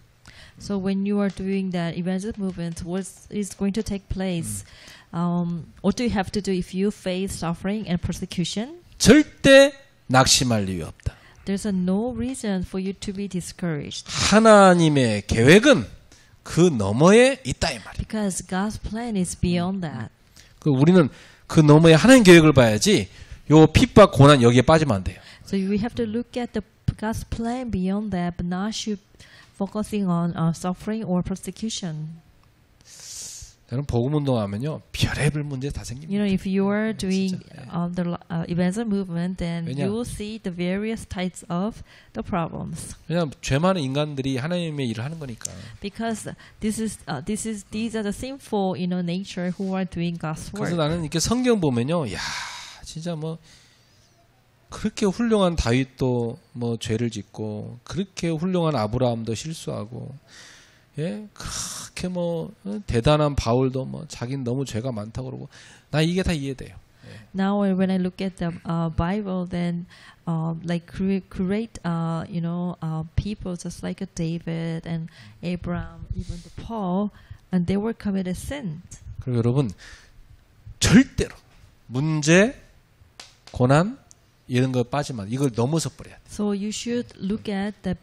Speaker 2: So when you are doing that evangelist movement, what is going to take place? What do you have to do if you face suffering and persecution?
Speaker 1: 절대 낙심할 이유 없다.
Speaker 2: There's no reason for you to be discouraged.
Speaker 1: 하나님의 계획은 그 너머에 있다 이 말이에요.
Speaker 2: Because God's plan is beyond that.
Speaker 1: 우리는 그 너머에 하나님 계획을 봐야지 요 핍박 고난 여기에 빠지면 안 돼요.
Speaker 2: So we have to look at the God's plan beyond that, but not should focusing on suffering or persecution.
Speaker 1: 여러분 복음 운동하면요 별의별 문제 다 생깁니다.
Speaker 2: You know, if you are doing the evangelism movement, then
Speaker 1: 왜냐?
Speaker 2: you will see the various types of the problems.
Speaker 1: 왜냐하면 죄 많은 인간들이 하나님의 일을 하는 거니까.
Speaker 2: Because these are the sinful, you know, nature who are doing God's
Speaker 1: 그래서
Speaker 2: work.
Speaker 1: 나는 이렇게 성경 보면요, 야 진짜 뭐 그렇게 훌륭한 다윗도 뭐 죄를 짓고 그렇게 훌륭한 아브라함도 실수하고. 예, 그렇게 뭐 대단한 바울도 뭐 자기는 너무 죄가 많다고 그러고 나 이게 다 이해돼요.
Speaker 2: Now when I look at the Bible, then like create you know people just like David and Abraham, even the Paul, and they were committed sins.
Speaker 1: 그리고 여러분 절대로 문제 고난 이런 거 빠지면 이걸 넘어서 버려야 돼.
Speaker 2: So you should look at the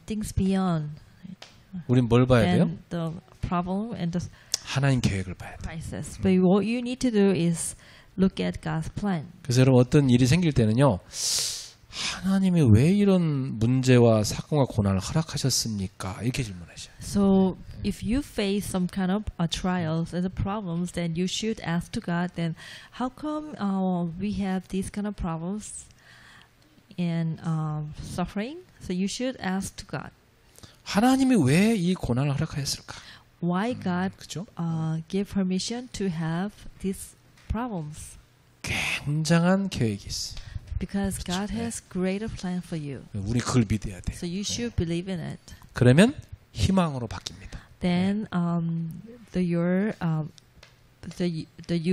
Speaker 2: things beyond
Speaker 1: 우린 뭘 봐야 돼요?
Speaker 2: and the problem and the
Speaker 1: 하나님 계획을 봐야 돼.
Speaker 2: crisis. But what you need to do is look at God's plan.
Speaker 1: 그래서 여러분 어떤 일이 생길 때는요. 하나님이 왜 이런 문제와 사건과 고난을 허락하셨습니까? 이렇게 질문하셔요.
Speaker 2: So if you face some kind of trials and problems, then you should ask to God, then how come we have these kind of problems and suffering? So you should ask to God.
Speaker 1: 하나님이 왜 이 고난을 허락하셨을까?
Speaker 2: Why God
Speaker 1: 그죠?
Speaker 2: give permission to have these problems?
Speaker 1: 굉장한 계획이 있어요.
Speaker 2: Because God has greater plan for you.
Speaker 1: 우리 그걸 믿어야 돼.
Speaker 2: So you should believe in it.
Speaker 1: 그러면 희망으로 바뀝니다.
Speaker 2: Then you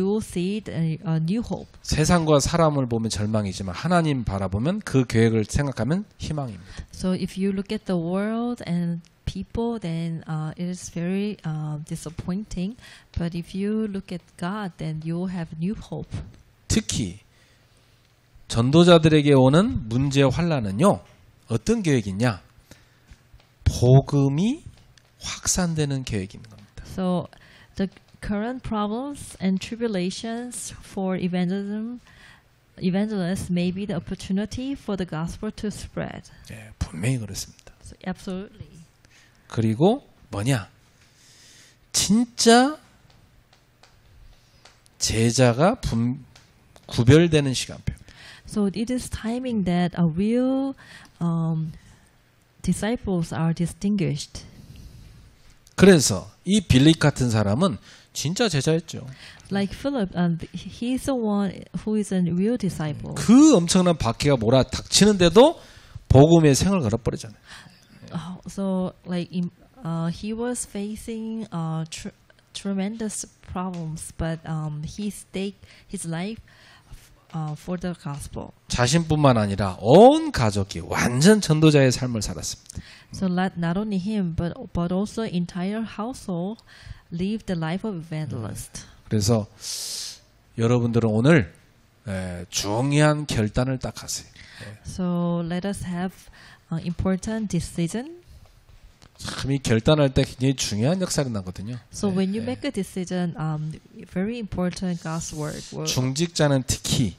Speaker 2: will see a new hope.
Speaker 1: 세상과 사람을 보면 절망이지만 하나님 바라보면 그 계획을 생각하면 희망입니다.
Speaker 2: So if you look at the world and people, then it is very disappointing. But if you look at God, then you will have new hope.
Speaker 1: 특히 전도자들에게 오는 문제와 환난은요. 어떤 계획이냐? 복음이 확산되는 계획인 겁니다.
Speaker 2: So the current problems and tribulations for evangelists may be the opportunity for the gospel to spread.
Speaker 1: 예, 분명히 그렇습니다.
Speaker 2: So absolutely.
Speaker 1: 그리고 뭐냐? 진짜 제자가 구별되는 시간표.
Speaker 2: So it is timing that a real disciples are distinguished.
Speaker 1: 그래서 이 빌립 같은 사람은 진짜 제자였죠.
Speaker 2: Like Philip, he's the one who is a real disciple.
Speaker 1: 그 엄청난 박해가 몰아닥치는데도 복음의 생을 걸어버리잖아요.
Speaker 2: So like he was facing tremendous problems, but he staked his life for the gospel.
Speaker 1: 자신뿐만 아니라 온 가족이 완전 전도자의 삶을 살았습니다.
Speaker 2: So not only him, but also entire household lived the life of evangelist.
Speaker 1: 그래서 여러분들은 오늘 중요한 결단을 딱 하세요.
Speaker 2: So let us have important decision.
Speaker 1: 참 이 결단할 때 굉장히 중요한 역사가 나거든요.
Speaker 2: So when you make a decision, very important God's word will
Speaker 1: 중직자는 특히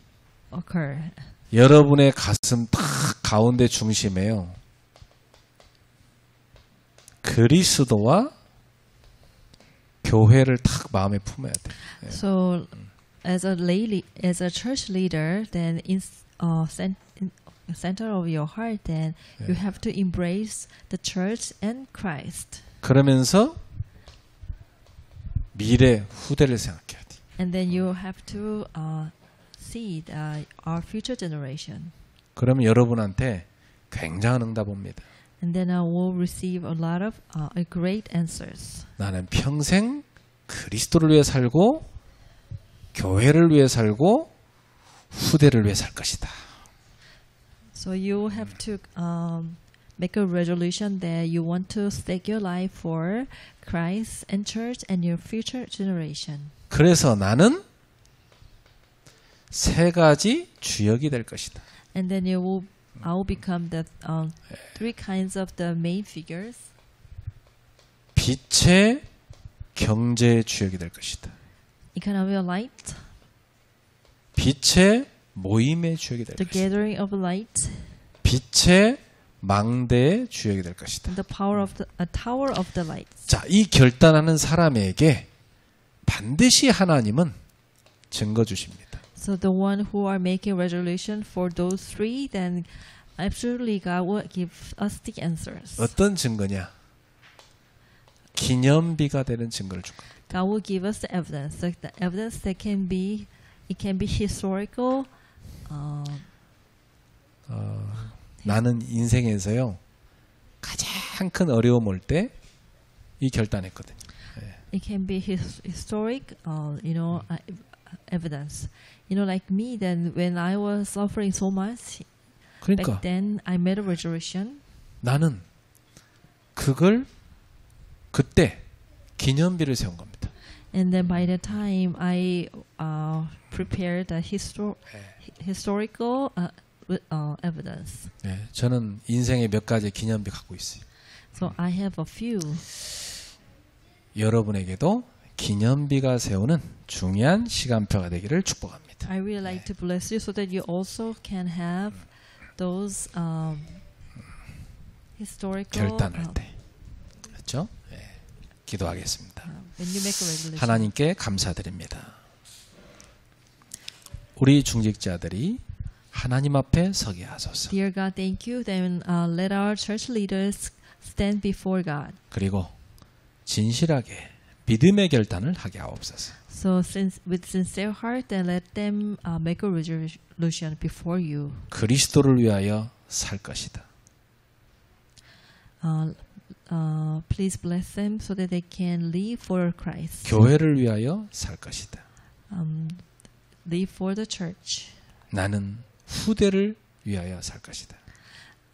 Speaker 2: occur.
Speaker 1: 여러분의 가슴 딱 가운데 중심에요. 그리스도와 교회를 딱 마음에 품어야 돼.
Speaker 2: So as a church leader, then in center of your heart, then you have to embrace the church and Christ.
Speaker 1: 그러면서 미래 후대를 생각해야 돼.
Speaker 2: And then you have to see our future generation.
Speaker 1: 그러면 여러분한테 굉장한 응답 옵니다.
Speaker 2: And then I will receive a lot of great answers.
Speaker 1: 나는 평생 그리스도를 위해 살고 교회를 위해 살고 후대를 위해 살 것이다.
Speaker 2: So you have to make a resolution that you want to stake your life for Christ and church and your future generation.
Speaker 1: 그래서 나는 세 가지 주역이 될 것이다.
Speaker 2: And then I will become the three kinds of the main figures.
Speaker 1: 빛의 경제의 주역이 될 것이다.
Speaker 2: Economy of light,
Speaker 1: 빛의 모임의 주역이 될
Speaker 2: the
Speaker 1: 것이다.
Speaker 2: gathering of light,
Speaker 1: 빛의 망대의 주역이 될 것이다.
Speaker 2: and the power of a tower of the light.
Speaker 1: 자, 이 결단하는 사람에게 반드시 하나님은 증거 주십니다.
Speaker 2: So the one who are making resolution for those three, then absolutely God will give us the answers.
Speaker 1: 어떤 증거냐? 기념비가 되는 증거를 줄 겁니다.
Speaker 2: God will give us the evidence, like the evidence that can be historical.
Speaker 1: 나는 인생에서요 가장 큰 어려움 올 때 이 결단했거든요.
Speaker 2: It can be historic, evidence. Like me, then when I was suffering so much,
Speaker 1: 그러니까
Speaker 2: back then I made a resolution.
Speaker 1: 나는 그걸 그때 기념비를 세운 겁니다.
Speaker 2: And then by the time I prepared the historical evidence.
Speaker 1: 네, 저는 인생의 몇 가지 기념비 갖고 있어요.
Speaker 2: So I have a few.
Speaker 1: 여러분에게도 기념비가 세우는 중요한 시간표가 되기를 축복합니다.
Speaker 2: I really like to bless you so that you also can have those historical.
Speaker 1: 결단할 때, 그렇죠? 네, 기도하겠습니다.
Speaker 2: When you make a resolution.
Speaker 1: 하나님께 감사드립니다. 우리 중직자들이 하나님 앞에 서게 하소서.
Speaker 2: Dear God, thank you. Then let our church leaders stand before God.
Speaker 1: 그리고 진실하게 믿음의 결단을 하게 하옵소서.
Speaker 2: So with sincere heart, then let them make a resolution before you.
Speaker 1: 그리스도를 위하여 살 것이다.
Speaker 2: Please bless them so that they can live for Christ.
Speaker 1: 교회를 위하여 살 것이다.
Speaker 2: Live for the church.
Speaker 1: 나는 후대를 위하여 살 것이다.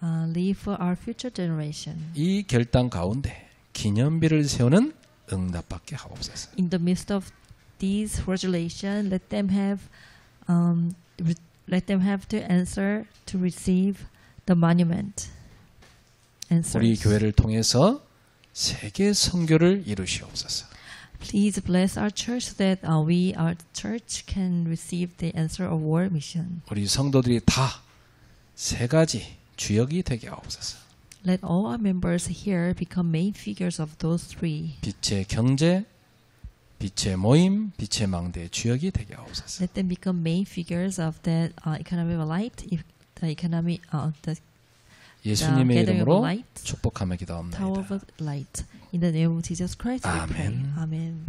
Speaker 2: Live for our future generation.
Speaker 1: 이 결단 가운데 기념비를 세우는 응답받게 하옵소서.
Speaker 2: In the midst of these resolution, let them have to answer to receive the monument.
Speaker 1: 우리 교회를 통해서 세계 선교를 이루시옵소서.
Speaker 2: Please bless our church so that our church can receive the answer of world mission.
Speaker 1: 우리 성도들이 다 세 가지 주역이 되게 하옵소서.
Speaker 2: Let all our members here become main figures of those three.
Speaker 1: 빛의 경제, 빛의 모임, 빛의 망대의 주역이 되게 하옵소서.
Speaker 2: Let them become main figures of that economy of light, the economy the
Speaker 1: 예수님의
Speaker 2: gathering of
Speaker 1: 이름으로
Speaker 2: light,
Speaker 1: 축복하며
Speaker 2: Tower
Speaker 1: 기도합니다.
Speaker 2: of light. In the name of Jesus Christ, we pray.
Speaker 1: 아멘.
Speaker 2: Amen.